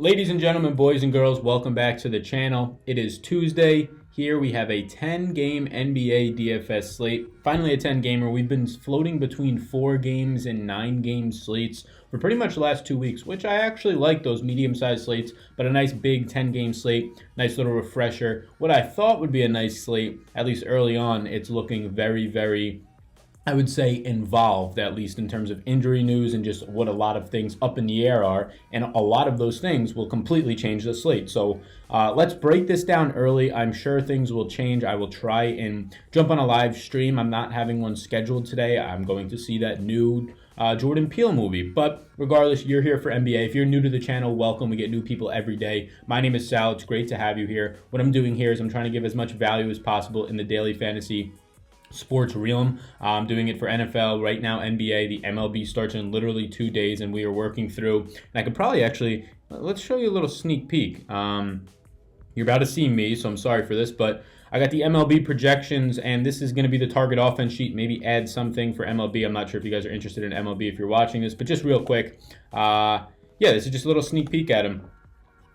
Ladies and gentlemen, boys and girls, welcome back to the channel. It is Tuesday. Here we have a 10-game NBA DFS slate. Finally a 10-gamer. We've been floating between 4 games and 9-game slates for pretty much the last 2 weeks, which I actually like those medium-sized slates, but a nice big 10-game slate, nice little refresher. What I thought would be a nice slate, at least early on, it's looking very, I would say, involved, at least in terms of injury news and just what a lot of things up in the air are. And a lot of those things will completely change the slate. So let's break this down early. I'm sure things will change. I will try and jump on a live stream. I'm not having one scheduled today. I'm going to see that new Jordan Peele movie. But regardless, you're here for NBA. If you're new to the channel, welcome. We get new people every day. My name is Sal. It's great to have you here. What I'm doing here is I'm trying to give as much value as possible in the daily fantasy sports realm. I'm doing it for NFL right now. NBA, the MLB starts in literally 2 days, and we are working through. And I could probably actually, let's show you a little sneak peek. You're about to see me, so I'm sorry for this, but I got the MLB projections, and this is going to be the target offense sheet. Maybe add something for MLB. I'm not sure if you guys are interested in MLB if you're watching this, but just real quick, yeah, this is just a little sneak peek at him.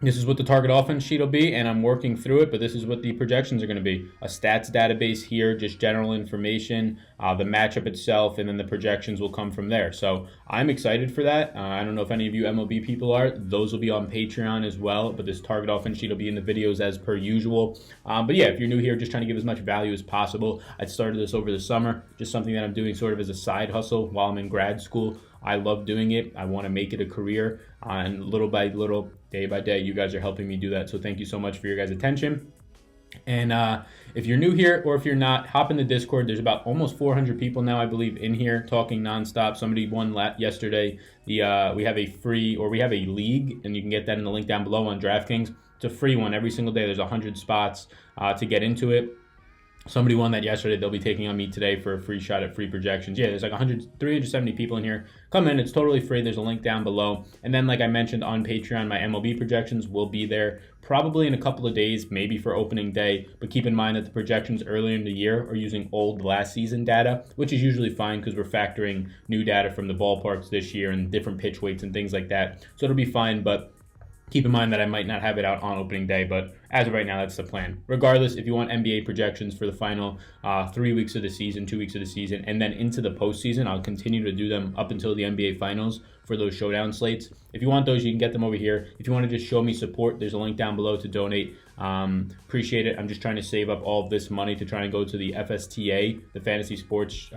This is what the target offense sheet will be, and I'm working through it, but this is what the projections are going to be. A stats database here, just general information, the matchup itself, and then the projections will come from there. So I'm excited for that. I don't know if any of you MLB people are. Those will be on Patreon as well, but this target offense sheet will be in the videos as per usual. But yeah, if you're new here, just trying to give as much value as possible. I started this over the summer, just something that I'm doing sort of as a side hustle while I'm in grad school. I love doing it. I want to make it a career, and little by little, day by day, you guys are helping me do that. So thank you so much for your guys' attention. And if you're new here or if you're not, hop in the Discord. There's about almost 400 people now, I believe, in here talking nonstop. Somebody won yesterday. We have a league, and you can get that in the link down below on Draftkings. It's a free one every single day. There's 100 spots to get into it. Somebody won that yesterday. They'll be taking on me today for a free shot at free projections. Yeah, there's like 370 people in here. Come in. It's totally free. There's a link down below. And then, like I mentioned on Patreon, my MLB projections will be there probably in a couple of days, maybe for opening day. But keep in mind that the projections earlier in the year are using old last season data, which is usually fine because we're factoring new data from the ballparks this year and different pitch weights and things like that. So it'll be fine, but keep in mind that I might not have it out on opening day, but as of right now, that's the plan. Regardless, if you want NBA projections for the final 3 weeks of the season, 2 weeks of the season, and then into the postseason, I'll continue to do them up until the NBA Finals for those showdown slates. If you want those, you can get them over here. If you want to just show me support, there's a link down below to donate. Appreciate it. I'm just trying to save up all of this money to try and go to the FSTA, the Fantasy Sports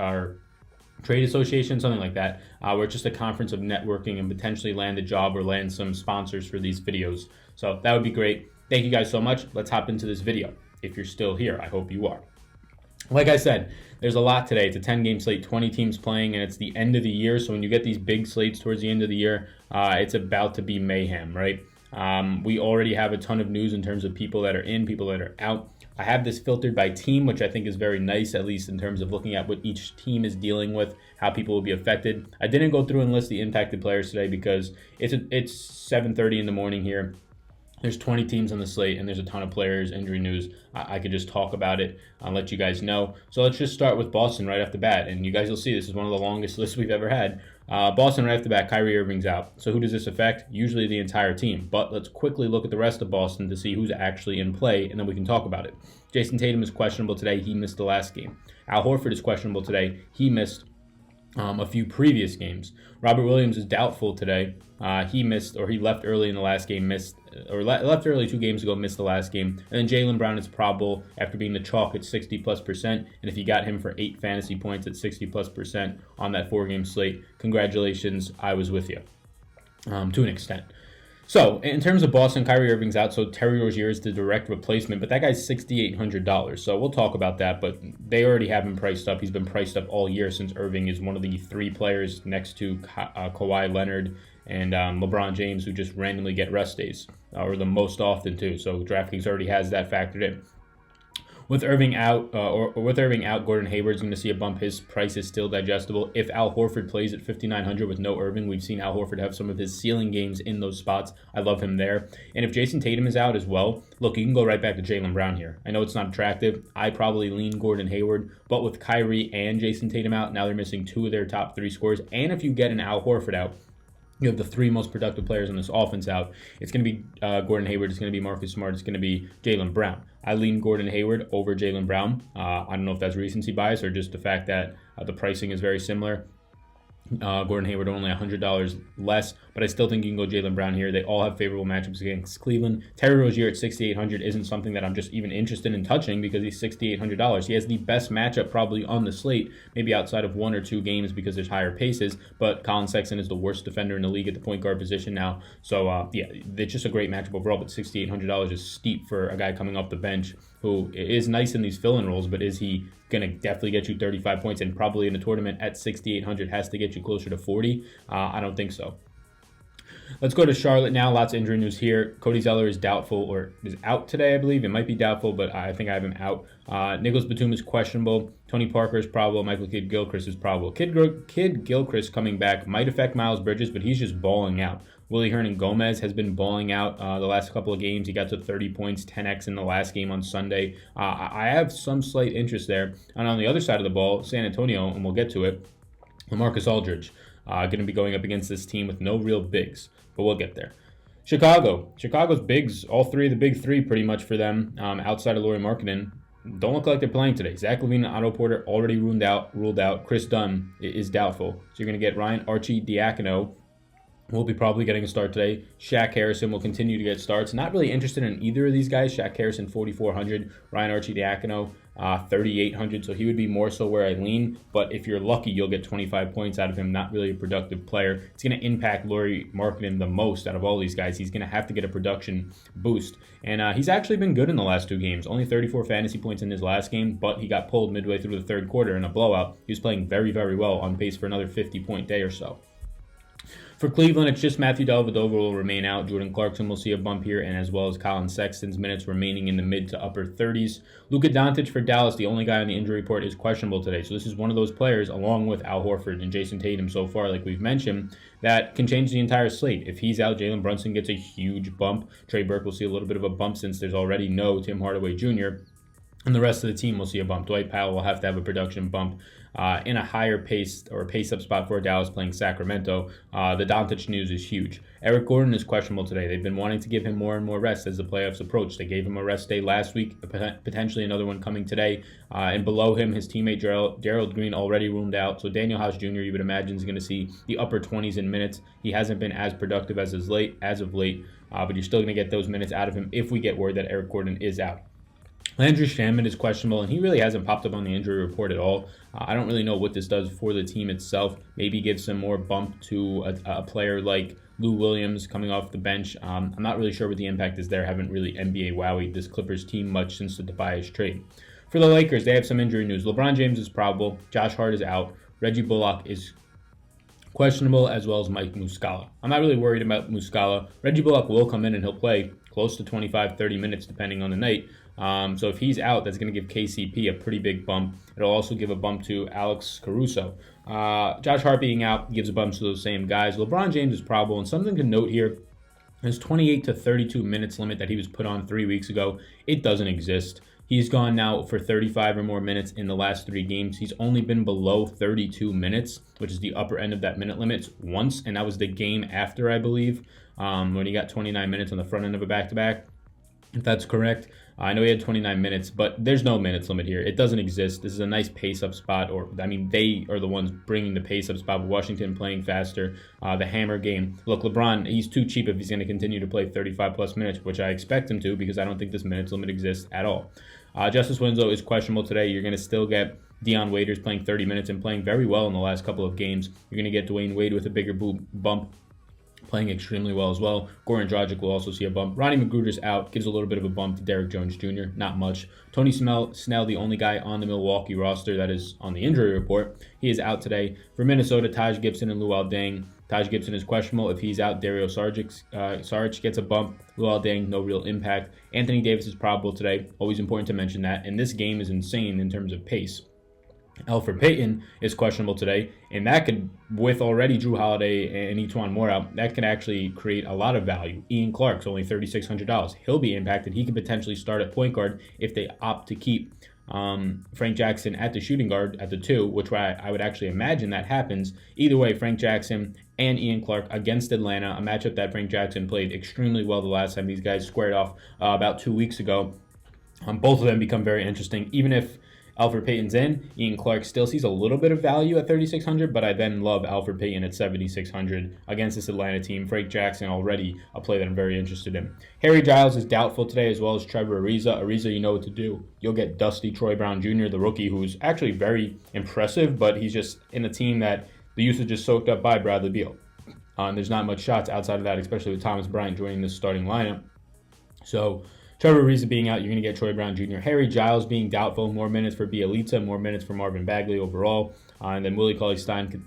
Trade Association, something like that, where it's just a conference of networking and potentially land a job or land some sponsors for these videos. So that would be great. Thank you guys so much. Let's hop into this video. If you're still here, I hope you are. Like I said, there's a lot today. It's a 10-game slate, 20 teams playing, and it's the end of the year. So when you get these big slates towards the end of the year, it's about to be mayhem, right? We already have a ton of news in terms of people that are in, people that are out. I have this filtered by team, which I think is very nice, at least in terms of looking at what each team is dealing with, how people will be affected. I didn't go through and list the impacted players today because it's 7:30 in the morning here. There's 20 teams on the slate, and there's a ton of players, injury news. I could just talk about it and let you guys know. So let's just start with Boston right off the bat, and you guys will see this is one of the longest lists we've ever had. Boston right off the bat, Kyrie Irving's out. So who does this affect? Usually the entire team. But let's quickly look at the rest of Boston to see who's actually in play, and then we can talk about it. Jason Tatum is questionable today. He missed the last game. Al Horford is questionable today. He missed a few previous games. Robert Williams is doubtful today. He left early in the last game, left early 2 games ago, missed the last game. And then Jaylen Brown is probable after being the chalk at 60+%. And if you got him for 8 fantasy points at 60+% on that 4-game slate, congratulations, I was with you to an extent. So in terms of Boston, Kyrie Irving's out, so Terry Rozier is the direct replacement, but that guy's $6,800. So we'll talk about that, but they already have him priced up. He's been priced up all year since Irving is one of the 3 players next to Kawhi Leonard and LeBron James who just randomly get rest days, or the most often too. So DraftKings already has that factored in. With Irving out, Gordon Hayward's going to see a bump. His price is still digestible. If Al Horford plays at $5,900 with no Irving, we've seen Al Horford have some of his ceiling games in those spots. I love him there. And if Jason Tatum is out as well, look, you can go right back to Jaylen Brown here. I know it's not attractive. I probably lean Gordon Hayward, but with Kyrie and Jason Tatum out, now they're missing 2 of their top 3 scorers. And if you get an Al Horford out, You have the three most productive players on this offense out. It's going to be Gordon Hayward. It's going to be Marcus Smart. It's going to be Jaylen Brown. I lean Gordon Hayward over Jaylen Brown. I don't know if that's recency bias or just the fact that the pricing is very similar. Gordon Hayward only $100 less, but I still think you can go Jaylen Brown here. They all have favorable matchups against Cleveland. Terry Rozier at $6,800 isn't something that I'm just even interested in touching because he's $6,800. He has the best matchup probably on the slate, maybe outside of one or two games because there's higher paces, but Colin Sexton is the worst defender in the league at the point guard position now. So, yeah, it's just a great matchup overall, but $6,800 is steep for a guy coming off the bench who is nice in these fill-in roles, but is he going to definitely get you 35 points and probably in a tournament at $6,800 has to get you closer to 40? I don't think so. Let's go to Charlotte now. Lots of injury news here. Cody Zeller is doubtful or is out today, I believe. It might be doubtful, but I think I have him out. Nicholas Batum is questionable. Tony Parker is probable. Michael Kidd-Gilchrist is probable. Kidd-Gilchrist coming back might affect Miles Bridges, but he's just balling out. Willie Hernan-Gomez has been balling out the last couple of games. He got to 30 points, 10x in the last game on Sunday. I have some slight interest there. And on the other side of the ball, San Antonio, and we'll get to it, LaMarcus Aldridge going to be going up against this team with no real bigs, but we'll get there. Chicago's bigs, all three of the big three pretty much for them, outside of Lauri Markkanen, don't look like they're playing today. Zach LaVine and Otto Porter already ruled out. Chris Dunn is doubtful. So you're going to get Ryan Arcidiacono will be probably getting a start today. Shaq Harrison will continue to get starts. Not really interested in either of these guys. Shaq Harrison, 4,400. Ryan Arcidiacono, 3,800. So he would be more so where I lean. But if you're lucky, you'll get 25 points out of him. Not really a productive player. It's going to impact Lauri Markkanen the most out of all these guys. He's going to have to get a production boost. And he's actually been good in the last two games. Only 34 fantasy points in his last game, but he got pulled midway through the third quarter in a blowout. He was playing very, very well, on pace for another 50-point day or so. For Cleveland, it's just Matthew Dellavedova will remain out. Jordan Clarkson will see a bump here, and as well as Colin Sexton's minutes remaining in the mid to upper 30s. Luka Doncic for Dallas, the only guy on the injury report, is questionable today. So this is one of those players, along with Al Horford and Jason Tatum so far, like we've mentioned, that can change the entire slate. If he's out, Jalen Brunson gets a huge bump. Trey Burke will see a little bit of a bump since there's already no Tim Hardaway Jr., and the rest of the team will see a bump. Dwight Powell will have to have a production bump in a higher pace or pace-up spot for Dallas playing Sacramento. The Doncic news is huge. Eric Gordon is questionable today. They've been wanting to give him more and more rest as the playoffs approach. They gave him a rest day last week, potentially another one coming today. And below him, his teammate Gerald Green already ruled out. So Daniel House Jr., you would imagine, is going to see the upper 20s in minutes. He hasn't been as productive as of late, but you're still going to get those minutes out of him if we get word that Eric Gordon is out. Landry Shamet is questionable, and he really hasn't popped up on the injury report at all. I don't really know what this does for the team itself. Maybe gives some more bump to a player like Lou Williams coming off the bench. I'm not really sure what the impact is there. Haven't really NBA wowied this Clippers team much since the Tobias trade. For the Lakers, they have some injury news. LeBron James is probable. Josh Hart is out. Reggie Bullock is questionable, as well as Mike Muscala. I'm not really worried about Muscala. Reggie Bullock will come in and he'll play close to 25-30 minutes depending on the night. So if he's out, that's going to give KCP a pretty big bump. It'll also give a bump to Alex Caruso. Josh Hart being out gives a bump to those same guys. LeBron James is probable, and something to note here, his 28 to 32 minutes limit that he was put on 3 weeks ago, it doesn't exist. He's gone now for 35 or more minutes in the last 3 games. He's only been below 32 minutes, which is the upper end of that minute limit, once, and that was the game after, I believe, when he got 29 minutes on the front end of a back-to-back, if that's correct. I know he had 29 minutes, but there's no minutes limit here. It doesn't exist. This is a nice pace-up spot, they are the ones bringing the pace-up spot with Washington playing faster, the hammer game. Look, LeBron, he's too cheap if he's going to continue to play 35-plus minutes, which I expect him to because I don't think this minutes limit exists at all. Justice Winslow is questionable today. You're going to still get Dion Waiters playing 30 minutes and playing very well in the last couple of games. You're going to get Dwayne Wade with a bigger bump, playing extremely well as well. Goran Dragic will also see a bump. Ronnie McGruder's out, gives a little bit of a bump to Derrick Jones Jr., not much. Tony Snell, the only guy on the Milwaukee roster that is on the injury report, he is out today. For Minnesota, Taj Gibson and Luol Deng. Taj Gibson is questionable. If he's out, Dario Saric gets a bump. Luol Deng, no real impact. Anthony Davis is probable today. Always important to mention that. And this game is insane in terms of pace. Elfrid Payton is questionable today, and that could, with already Drew Holiday and Etuan Moore out, that can actually create a lot of value. Ian Clark's only $3,600. He'll be impacted. He could potentially start at point guard if they opt to keep Frank Jackson at the shooting guard at the 2, which I would actually imagine that happens. Either way, Frank Jackson and Ian Clark against Atlanta, a matchup that Frank Jackson played extremely well the last time these guys squared off about 2 weeks ago. Both of them become very interesting. Even if Alfred Payton's in, Ian Clark still sees a little bit of value at 3,600, but I then love Alfred Payton at 7,600 against this Atlanta team. Frank Jackson already a play that I'm very interested in. Harry Giles is doubtful today, as well as Trevor Ariza. Ariza, you know what to do. You'll get dusty Troy Brown Jr., the rookie, who's actually very impressive, but he's just in a team that the usage is soaked up by Bradley Beal. There's not much shots outside of that, especially with Thomas Bryant joining this starting lineup. So Trevor Ariza being out, you're going to get Troy Brown Jr. Harry Giles being doubtful, more minutes for Bielitsa, more minutes for Marvin Bagley overall. And then Willie Cauley-Stein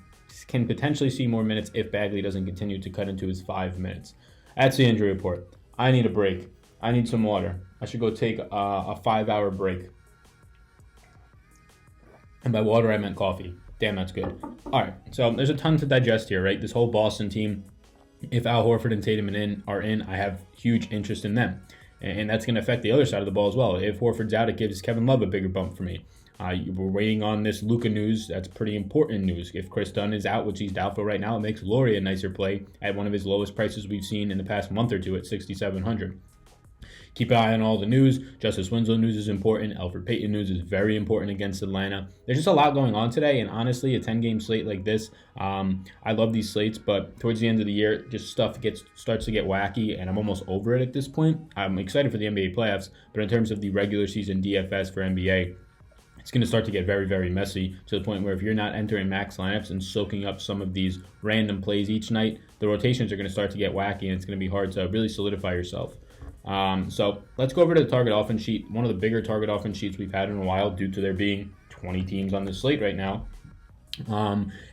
can potentially see more minutes if Bagley doesn't continue to cut into his 5 minutes. That's the injury report. I need a break. I need some water. I should go take a 5-hour break. And by water, I meant coffee. Damn, that's good. All right, so there's a ton to digest here, right? This whole Boston team, if Al Horford and Tatum are in, I have huge interest in them. And that's going to affect the other side of the ball as well. If Horford's out, it gives Kevin Love a bigger bump for me. We're waiting on this Luka news. That's pretty important news. If Chris Dunn is out, which he's doubtful right now, it makes Laurie a nicer play at one of his lowest prices we've seen in the past month or two at 6,700. Keep an eye on all the news. Justice Winslow news is important. Alfred Payton news is very important against Atlanta. There's just a lot going on today, and honestly, a 10-game slate like this, I love these slates, but towards the end of the year, just stuff starts to get wacky, and I'm almost over it at this point. I'm excited for the NBA playoffs, but in terms of the regular season DFS for NBA, it's going to start to get very, very messy to the point where if you're not entering max lineups and soaking up some of these random plays each night, the rotations are going to start to get wacky, and it's going to be hard to really solidify yourself. So let's go over to the target offense sheet, one of the bigger target offense sheets we've had in a while due to there being 20 teams on this slate right now. If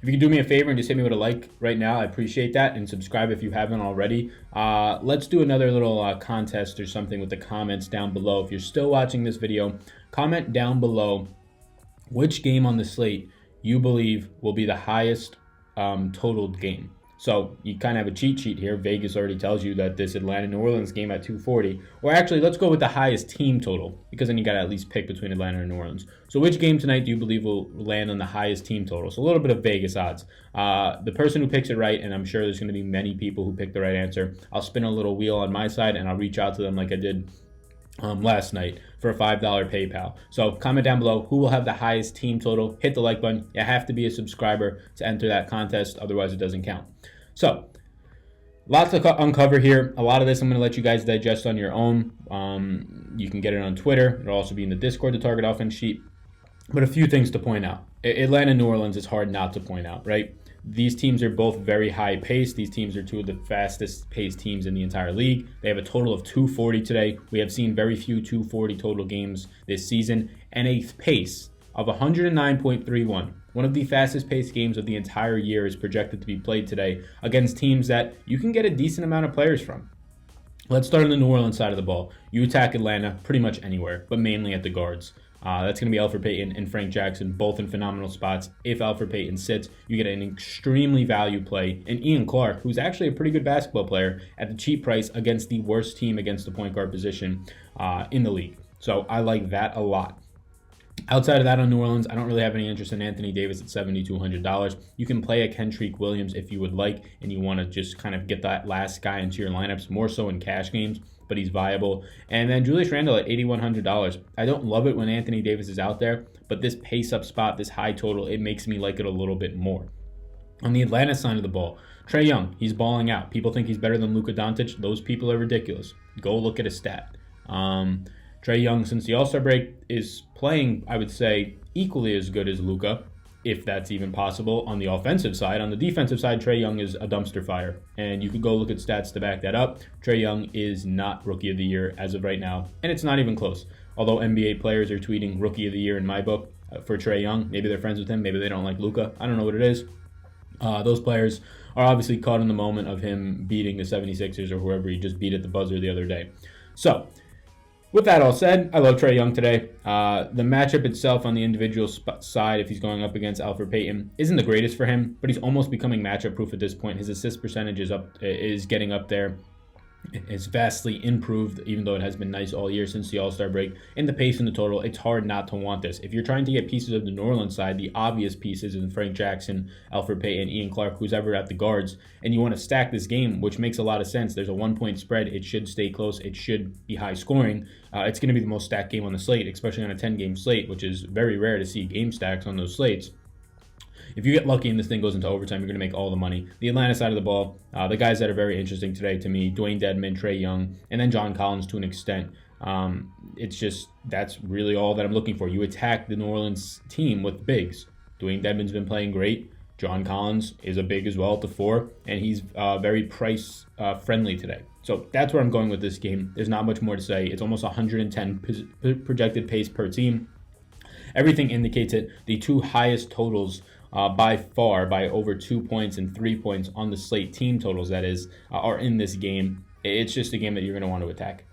you could do me a favor and just hit me with a like right now, I appreciate that, and subscribe if you haven't already. Let's do another little contest or something with the comments down below. If you're still watching this video, comment down below which game on the slate you believe will be the highest totaled game. So you kind of have a cheat sheet here. Vegas already tells you that this Atlanta-New Orleans game at 240, or actually let's go with the highest team total, because then you got to at least pick between Atlanta and New Orleans. So which game tonight do you believe will land on the highest team total? So a little bit of Vegas odds. The person who picks it right, and I'm sure there's going to be many people who pick the right answer, I'll spin a little wheel on my side and I'll reach out to them like I did last night for a $5 PayPal. So comment down below who will have the highest team total. Hit the like button. You have to be a subscriber to enter that contest, otherwise it doesn't count. So lots to uncover here. A lot of this I'm going to let you guys digest on your own. You can get it on Twitter. It'll also be in the Discord, the target offense sheet. But a few things to point out. Atlanta, New Orleans is hard not to point out, right? These teams are both very high paced. These teams are two of the fastest paced teams in the entire league. They have a total of 240 today. We have seen very few 240 total games this season, and a pace of 109.31. One of the fastest paced games of the entire year is projected to be played today against teams that you can get a decent amount of players from. Let's start on the New Orleans side of the ball. You attack Atlanta pretty much anywhere, but mainly at the guards. That's going to be Alfred Payton and Frank Jackson, both in phenomenal spots. If Alfred Payton sits, you get an extremely value play. And Ian Clark, who's actually a pretty good basketball player, at the cheap price against the worst team against the point guard position in the league. So I like that a lot. Outside of that on New Orleans, I don't really have any interest in Anthony Davis at $7,200. You can play a Kendrick Williams if you would like, and you want to just kind of get that last guy into your lineups, more so in cash games, but he's viable. And then Julius Randle at $8,100. I don't love it when Anthony Davis is out there, but this pace-up spot, this high total, it makes me like it a little bit more. On the Atlanta side of the ball, Trae Young, he's balling out. People think he's better than Luka Doncic. Those people are ridiculous. Go look at his stat. Trae Young, since the All-Star break, is playing, I would say, equally as good as Luka, if that's even possible, on the offensive side. On the defensive side, Trae Young is a dumpster fire, and you could go look at stats to back that up. Trae Young is not Rookie of the Year as of right now, and it's not even close. Although NBA players are tweeting Rookie of the Year in my book for Trae Young. Maybe they're friends with him, maybe they don't like Luka. I don't know what it is. Those players are obviously caught in the moment of him beating the 76ers or whoever he just beat at the buzzer the other day. So, with that all said, I love Trae Young today. The matchup itself on the individual side, if he's going up against Alfred Payton, isn't the greatest for him, but he's almost becoming matchup proof at this point. His assist percentage is getting up there. It's vastly improved, even though it has been nice all year since the All-Star break. And the pace and the total, it's hard not to want this. If you're trying to get pieces of the New Orleans side, the obvious pieces in Frank Jackson, Alfred Payton, Ian Clark, who's ever at the guards, and you want to stack this game, which makes a lot of sense. There's a 1-point spread. It should stay close. It should be high scoring. It's going to be the most stacked game on the slate, especially on a 10-game slate, which is very rare to see game stacks on those slates. If you get lucky and this thing goes into overtime, you're going to make all the money. The Atlanta side of the ball, the guys that are very interesting today to me, Dwayne Dedmon, Trae Young, and then John Collins to an extent. It's just, that's really all that I'm looking for. You attack the New Orleans team with bigs. Dwayne Dedmon's been playing great. John Collins is a big as well at the 4, and he's very price friendly today. So that's where I'm going with this game. There's not much more to say. It's almost 110 projected pace per team. Everything indicates it. The two highest totals by far, by over 2 points and 3 points on the slate, team totals that is, are in this game. It's just a game that you're going to want to attack.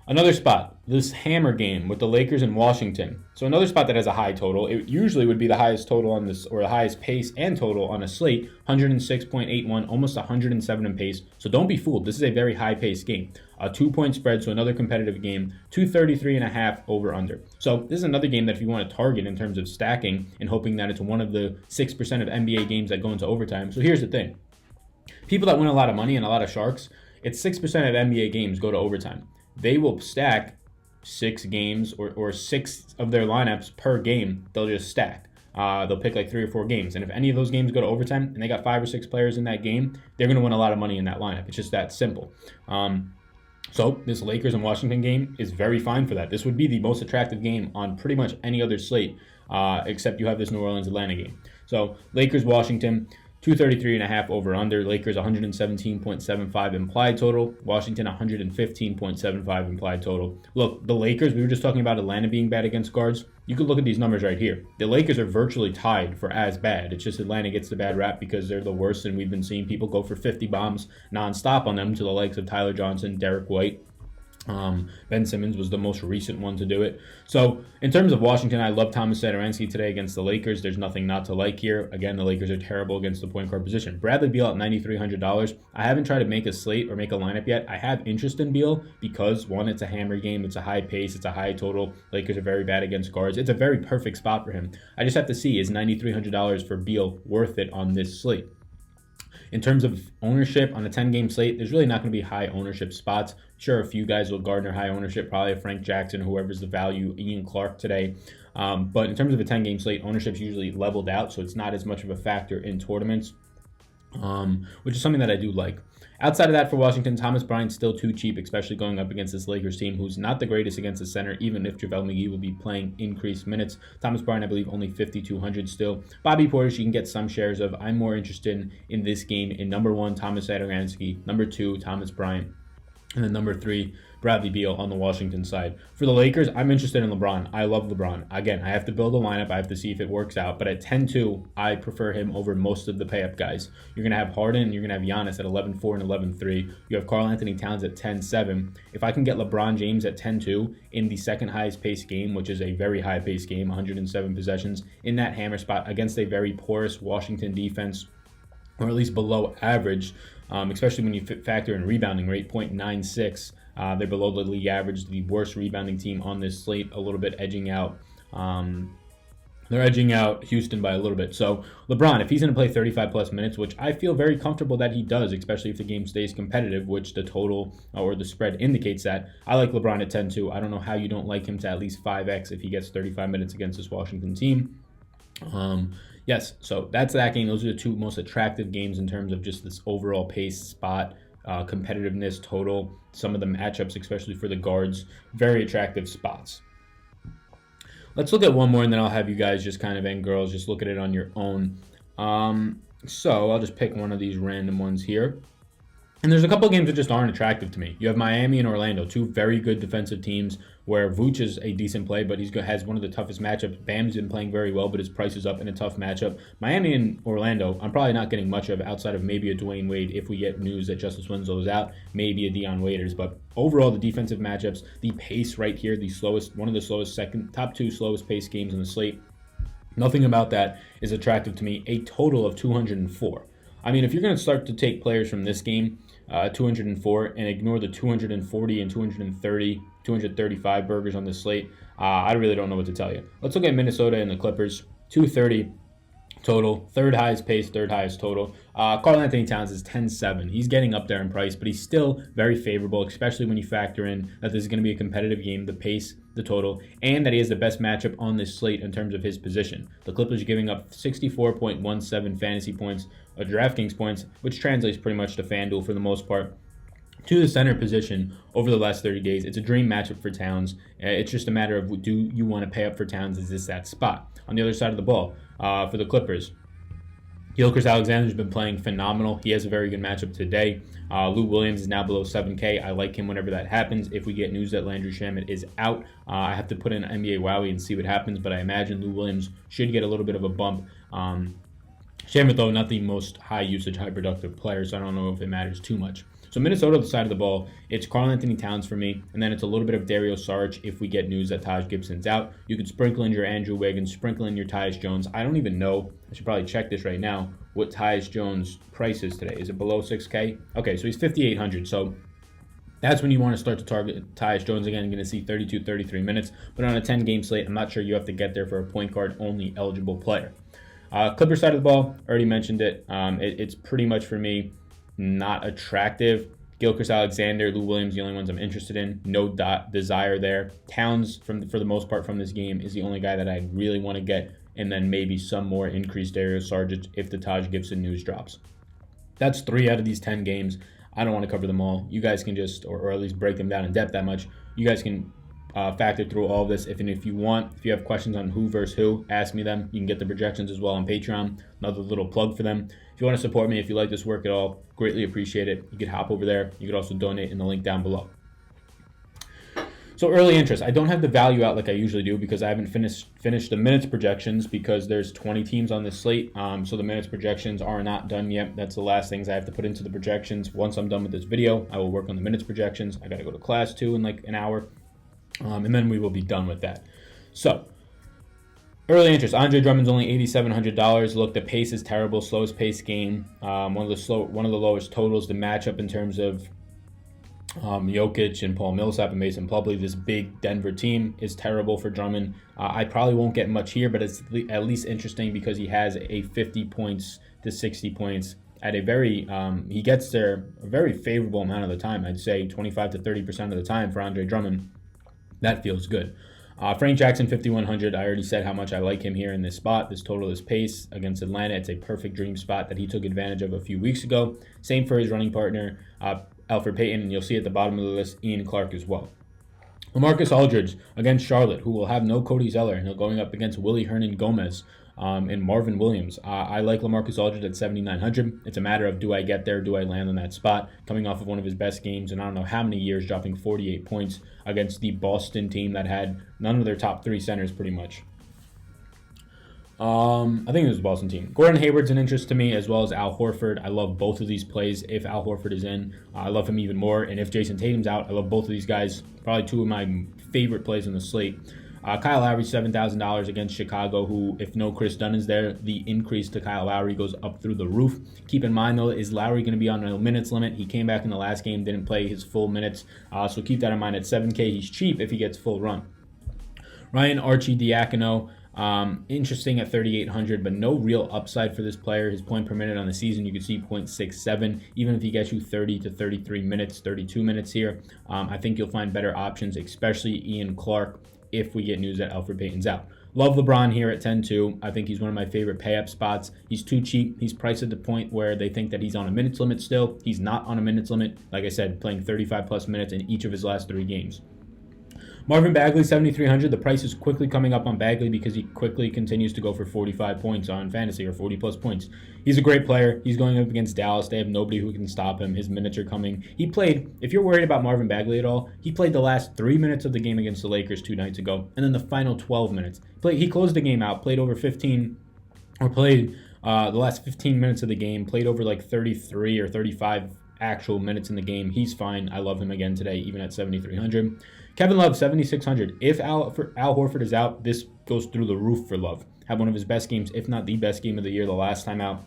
Another spot, this hammer game with the Lakers and Washington. So another spot that has a high total. It usually would be the highest total on this, or the highest pace and total on a slate, 106.81, almost 107 in pace. So don't be fooled. This is a very high pace game. A 2-point spread, so another competitive game, 233.5 over under. So this is another game that if you want to target in terms of stacking and hoping that it's one of the 6% of NBA games that go into overtime. So here's the thing. People that win a lot of money and a lot of sharks, it's 6% of NBA games go to overtime. They will stack 6 games or 6 of their lineups per game. They'll just stack. They'll pick like 3 or 4 games. And if any of those games go to overtime and they got 5 or 6 players in that game, they're going to win a lot of money in that lineup. It's just that simple. So this Lakers and Washington game is very fine for that. This would be the most attractive game on pretty much any other slate, except you have this New Orleans Atlanta game. So Lakers, Washington, 233.5 over under. Lakers 117.75 implied total. Washington 115.75 implied total. Look, the Lakers, we were just talking about Atlanta being bad against guards. You could look at these numbers right here. The Lakers are virtually tied for as bad. It's just Atlanta gets the bad rap because they're the worst, and we've been seeing people go for 50 bombs nonstop on them, to the likes of Tyler Johnson, Derek White. Ben Simmons was the most recent one to do it. So in terms of Washington, I love Thomas Satoransky today against the Lakers. There's nothing not to like here. Again, the Lakers are terrible against the point guard position. Bradley Beal at $9,300. I haven't tried to make a slate or make a lineup yet. I have interest in Beal because, one, it's a hammer game. It's a high pace. It's a high total. Lakers are very bad against guards. It's a very perfect spot for him. I just have to see, is $9,300 for Beal worth it on this slate? In terms of ownership on a 10-game slate, there's really not going to be high ownership spots. Sure, a few guys will garner high ownership, probably a Frank Jackson, whoever's the value, Ian Clark today. But in terms of a 10-game slate, ownership's usually leveled out, so it's not as much of a factor in tournaments, which is something that I do like. Outside of that, for Washington, Thomas Bryant's still too cheap, especially going up against this Lakers team, who's not the greatest against the center, even if JaVale McGee will be playing increased minutes. Thomas Bryant, I believe, only 5,200 still. Bobby Portis, you can get some shares of. I'm more interested in this game in number 1, Thomas Satoransky, number 2, Thomas Bryant, and then number 3, Bradley Beal on the Washington side. For the Lakers, I'm interested in LeBron. I love LeBron. Again, I have to build a lineup. I have to see if it works out. But at 10-2, I prefer him over most of the pay-up guys. You're going to have Harden, and you're going to have Giannis at 11-4 and 11-3. You have Karl-Anthony Towns at 10-7. If I can get LeBron James at 10-2 in the second highest pace game, which is a very high pace game, 107 possessions, in that hammer spot against a very porous Washington defense, or at least below average, especially when you factor in rebounding rate, 0.96. They're below the league average, the worst rebounding team on this slate, a little bit edging out. They're edging out Houston by a little bit. So LeBron, if he's going to play 35-plus minutes, which I feel very comfortable that he does, especially if the game stays competitive, which the total or the spread indicates that, I like LeBron at 10-2. I don't know how you don't like him to at least 5x if he gets 35 minutes against this Washington team. Yes, so that's that game. Those are the two most attractive games in terms of just this overall pace, spot, competitiveness, total, some of the matchups, especially for the guards. Very attractive spots. Let's look at one more, and then I'll have you guys just kind of, and girls, just look at it on your own. So I'll just pick one of these random ones here. And there's a couple of games that just aren't attractive to me. You have Miami and Orlando, two very good defensive teams where Vooch is a decent play, but has one of the toughest matchups. Bam's been playing very well, but his price is up in a tough matchup. Miami and Orlando, I'm probably not getting much of outside of maybe a Dwayne Wade if we get news that Justice Winslow is out, maybe a Dion Waiters. But overall, the defensive matchups, the pace right here, the slowest, one of the slowest, top 2 slowest pace games in the slate. Nothing about that is attractive to me. A total of 204. I mean, if you're going to start to take players from this game, 204, and ignore the 240 and 230, 235 burgers on the slate, I really don't know what to tell you. Let's look at Minnesota and the Clippers. 230 total, third highest pace, third highest total. Karl Anthony Towns is 10-7. He's getting up there in price, but he's still very favorable, especially when you factor in that this is going to be a competitive game, the pace, the total, and that he has the best matchup on this slate in terms of his position. The Clippers are giving up 64.17 fantasy points, DraftKings points, which translates pretty much to FanDuel for the most part, to the center position over the last 30 days. It's a dream matchup for Towns. It's just a matter of, do you want to pay up for Towns? Is this that spot? On the other side of the ball, for the Clippers, Gilgeous-Alexander's been playing phenomenal. He has a very good matchup today. Lou Williams is now below 7K. I like him whenever that happens. If we get news that Landry Shamet is out, I have to put in NBA Wowie and see what happens, but I imagine Lou Williams should get a little bit of a bump. Shamet, though, not the most high usage, high productive player, so I don't know if it matters too much. So Minnesota, the side of the ball, it's Karl Anthony Towns for me, and then it's a little bit of Dario Saric if we get news that Taj Gibson's out. You could sprinkle in your Andrew Wiggins, sprinkle in your Tyus Jones. I don't even know, I should probably check this right now, what Tyus Jones' price is today. Is it below 6K? Okay, so he's 5,800, so that's when you want to start to target Tyus Jones again. You're going to see 32, 33 minutes, but on a 10-game slate, I'm not sure you have to get there for a point guard only eligible player. Clipper side of the ball, already mentioned it. It's pretty much for me not attractive. Gilgeous-Alexander, Lou Williams, the only ones I'm interested in. No desire there. Towns, for the most part from this game, is the only guy that I really want to get, and then maybe some more increased Dario Saric if the Taj Gibson news drops. That's 3 out of these 10 games. I don't want to cover them all. You guys can just, or at least break them down in depth that much. You guys can factor through all of this. If you have questions on who versus who, ask me them. You can get the projections as well on Patreon. Another little plug for them. If you want to support me, if you like this work at all, greatly appreciate it. You could hop over there. You could also donate in the link down below. So early interest. I don't have the value out like I usually do because I haven't finished the minutes projections because there's 20 teams on this slate. So the minutes projections are not done yet. That's the last things I have to put into the projections. Once I'm done with this video, I will work on the minutes projections. I got to go to class too in like an hour. And then we will be done with that. So, early interest. Andre Drummond's only $8,700. Look, the pace is terrible. Slowest pace game. One of the lowest totals. The matchup in terms of Jokic and Paul Millsap and Mason Plumlee, this big Denver team, is terrible for Drummond. I probably won't get much here, but it's at least interesting because he has a 50 points to 60 points at a very, he gets there a very favorable amount of the time. I'd say 25 to 30% of the time for Andre Drummond. That feels good. Frank Jackson, 5,100. I already said how much I like him here in this spot. This total is pace against Atlanta. It's a perfect dream spot that he took advantage of a few weeks ago. Same for his running partner, Elfrid Payton, and you'll see at the bottom of the list, Ian Clark as well. LaMarcus Aldridge against Charlotte, who will have no Cody Zeller, and he'll going up against Willie Hernan-Gomez and Marvin Williams. I like LaMarcus Aldridge at 7,900. It's a matter of, do I get there? Do I land on that spot? Coming off of one of his best games, and I don't know how many years, dropping 48 points against the Boston team that had none of their top 3 centers pretty much. I think it was the Boston team. Gordon Hayward's an interest to me, as well as Al Horford. I love both of these plays. If Al Horford is in, I love him even more. And if Jason Tatum's out, I love both of these guys. Probably 2 of my favorite plays on the slate. Kyle Lowry, $7,000 against Chicago, who, if no Chris Dunn is there, the increase to Kyle Lowry goes up through the roof. Keep in mind, though, is Lowry going to be on a minutes limit? He came back in the last game, didn't play his full minutes, so keep that in mind. At 7K, he's cheap if he gets full run. Ryan Arcidiacono, interesting at 3,800, but no real upside for this player. His point per minute on the season, you can see 0.67. Even if he gets you 30 to 33 minutes, 32 minutes here, I think you'll find better options, especially Ian Clark, if we get news that Elfrid Payton's out. Love LeBron here at 10-2. I think he's one of my favorite pay-up spots. He's too cheap. He's priced at the point where they think that he's on a minutes limit still. He's not on a minutes limit. Like I said, playing 35-plus minutes in each of his last 3 games. Marvin Bagley, 7,300. The price is quickly coming up on Bagley because he quickly continues to go for 45 points on fantasy, or 40-plus points. He's a great player. He's going up against Dallas. They have nobody who can stop him. His minutes are coming. He played, if you're worried about Marvin Bagley at all, he played the last 3 minutes of the game against the Lakers 2 nights ago, and then the final 12 minutes. He closed the game out, played over 15, or played the last 15 minutes of the game, played over like 33 or 35 actual minutes in the game. He's fine. I love him again today, even at 7,300. Kevin Love, 7,600. If Al Horford is out, this goes through the roof for Love. Had one of his best games, if not the best game of the year, the last time out.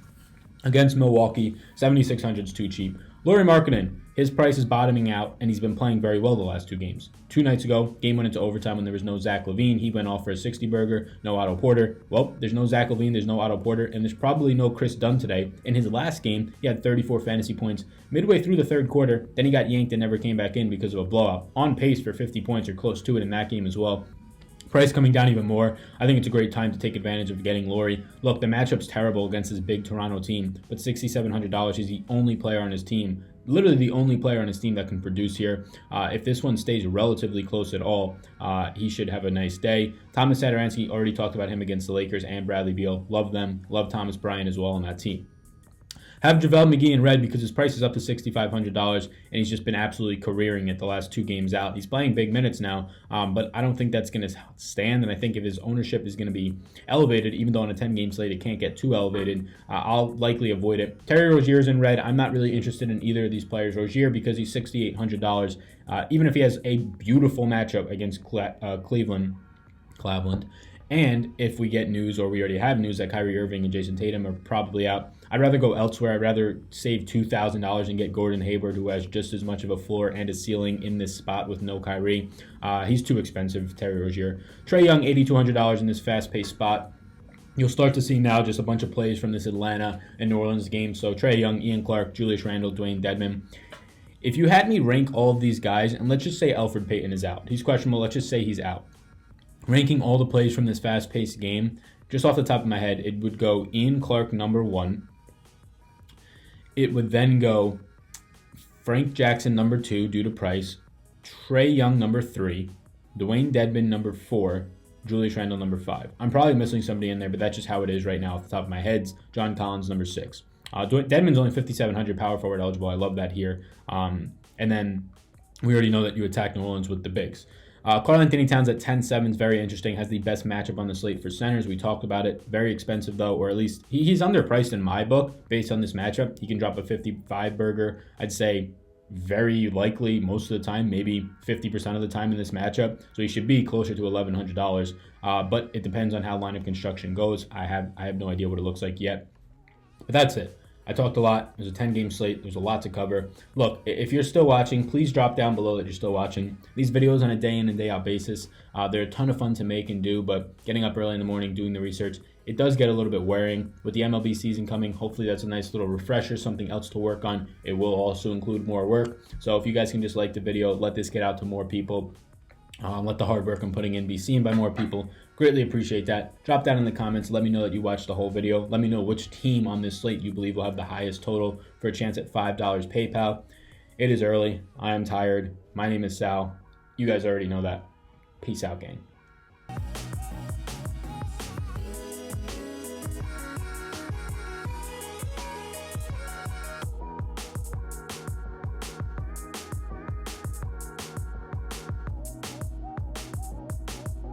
Against Milwaukee, 7,600 is too cheap. Lauri Markkanen, his price is bottoming out, and he's been playing very well the last 2 games. 2 nights ago, game went into overtime when there was no Zach LaVine. He went off for a 60-burger, no Otto Porter. Well, there's no Zach LaVine, there's no Otto Porter, and there's probably no Chris Dunn today. In his last game, he had 34 fantasy points midway through the 3rd quarter. Then he got yanked and never came back in because of a blowout. On pace for 50 points or close to it in that game as well. Price coming down even more. I think it's a great time to take advantage of getting Lauri. Look, the matchup's terrible against this big Toronto team, but $6,700, he's the only player on his team, literally the only player on his team that can produce here. If this one stays relatively close at all, he should have a nice day. Thomas Satoransky, already talked about him against the Lakers and Bradley Beal. Love them. Love Thomas Bryant as well on that team. Have JaVale McGee in red because his price is up to $6,500, and he's just been absolutely careering it the last 2 games out. He's playing big minutes now, but I don't think that's going to stand, and I think if his ownership is going to be elevated, even though on a 10-game slate it can't get too elevated, I'll likely avoid it. Terry Rozier's in red. I'm not really interested in either of these players. Rozier, because he's $6,800, even if he has a beautiful matchup against Cleveland, and if we get news, or we already have news, that Kyrie Irving and Jason Tatum are probably out, I'd rather go elsewhere. I'd rather save $2,000 and get Gordon Hayward, who has just as much of a floor and a ceiling in this spot with no Kyrie. He's too expensive, Terry Rozier. Trae Young, $8,200 in this fast-paced spot. You'll start to see now just a bunch of plays from this Atlanta and New Orleans game. So Trae Young, Ian Clark, Julius Randle, Dwayne Dedmon. If you had me rank all of these guys, and let's just say Elfrid Payton is out. He's questionable. Let's just say he's out. Ranking all the plays from this fast-paced game, just off the top of my head, it would go Ian Clark number 1. It would then go Frank Jackson number 2 due to price, Trae Young number 3, Dwayne Dedmon number 4, Julius Randle number 5. I'm probably missing somebody in there, but that's just how it is right now off the top of my head. John Collins number 6. Dedmon's only 5,700 power forward eligible. I love that here. And then we already know that you attack New Orleans with the bigs. Karl-Anthony Towns at 10-7 is very interesting. Has the best matchup on the slate for centers. We talked about it. Very expensive, though, or at least he's underpriced in my book based on this matchup. He can drop a 55-burger. I'd say very likely most of the time, maybe 50% of the time in this matchup. So he should be closer to $1,100. But it depends on how line of construction goes. I have no idea what it looks like yet. But that's it. I talked a lot. There's a 10-game slate. There's a lot to cover. Look, if you're still watching, please drop down below that you're still watching. These videos on a day in and day out basis, they're a ton of fun to make and do, but getting up early in the morning, doing the research, it does get a little bit wearing. With the MLB season coming, hopefully that's a nice little refresher, something else to work on. It will also include more work. So if you guys can just like the video, let this get out to more people. Let the hard work I'm putting in be seen by more people. Greatly appreciate that. Drop that in the comments. Let me know that you watched the whole video. Let me know which team on this slate you believe will have the highest total for a chance at $5 PayPal. It is early. I am tired. My name is Sal. You guys already know that. Peace out, gang.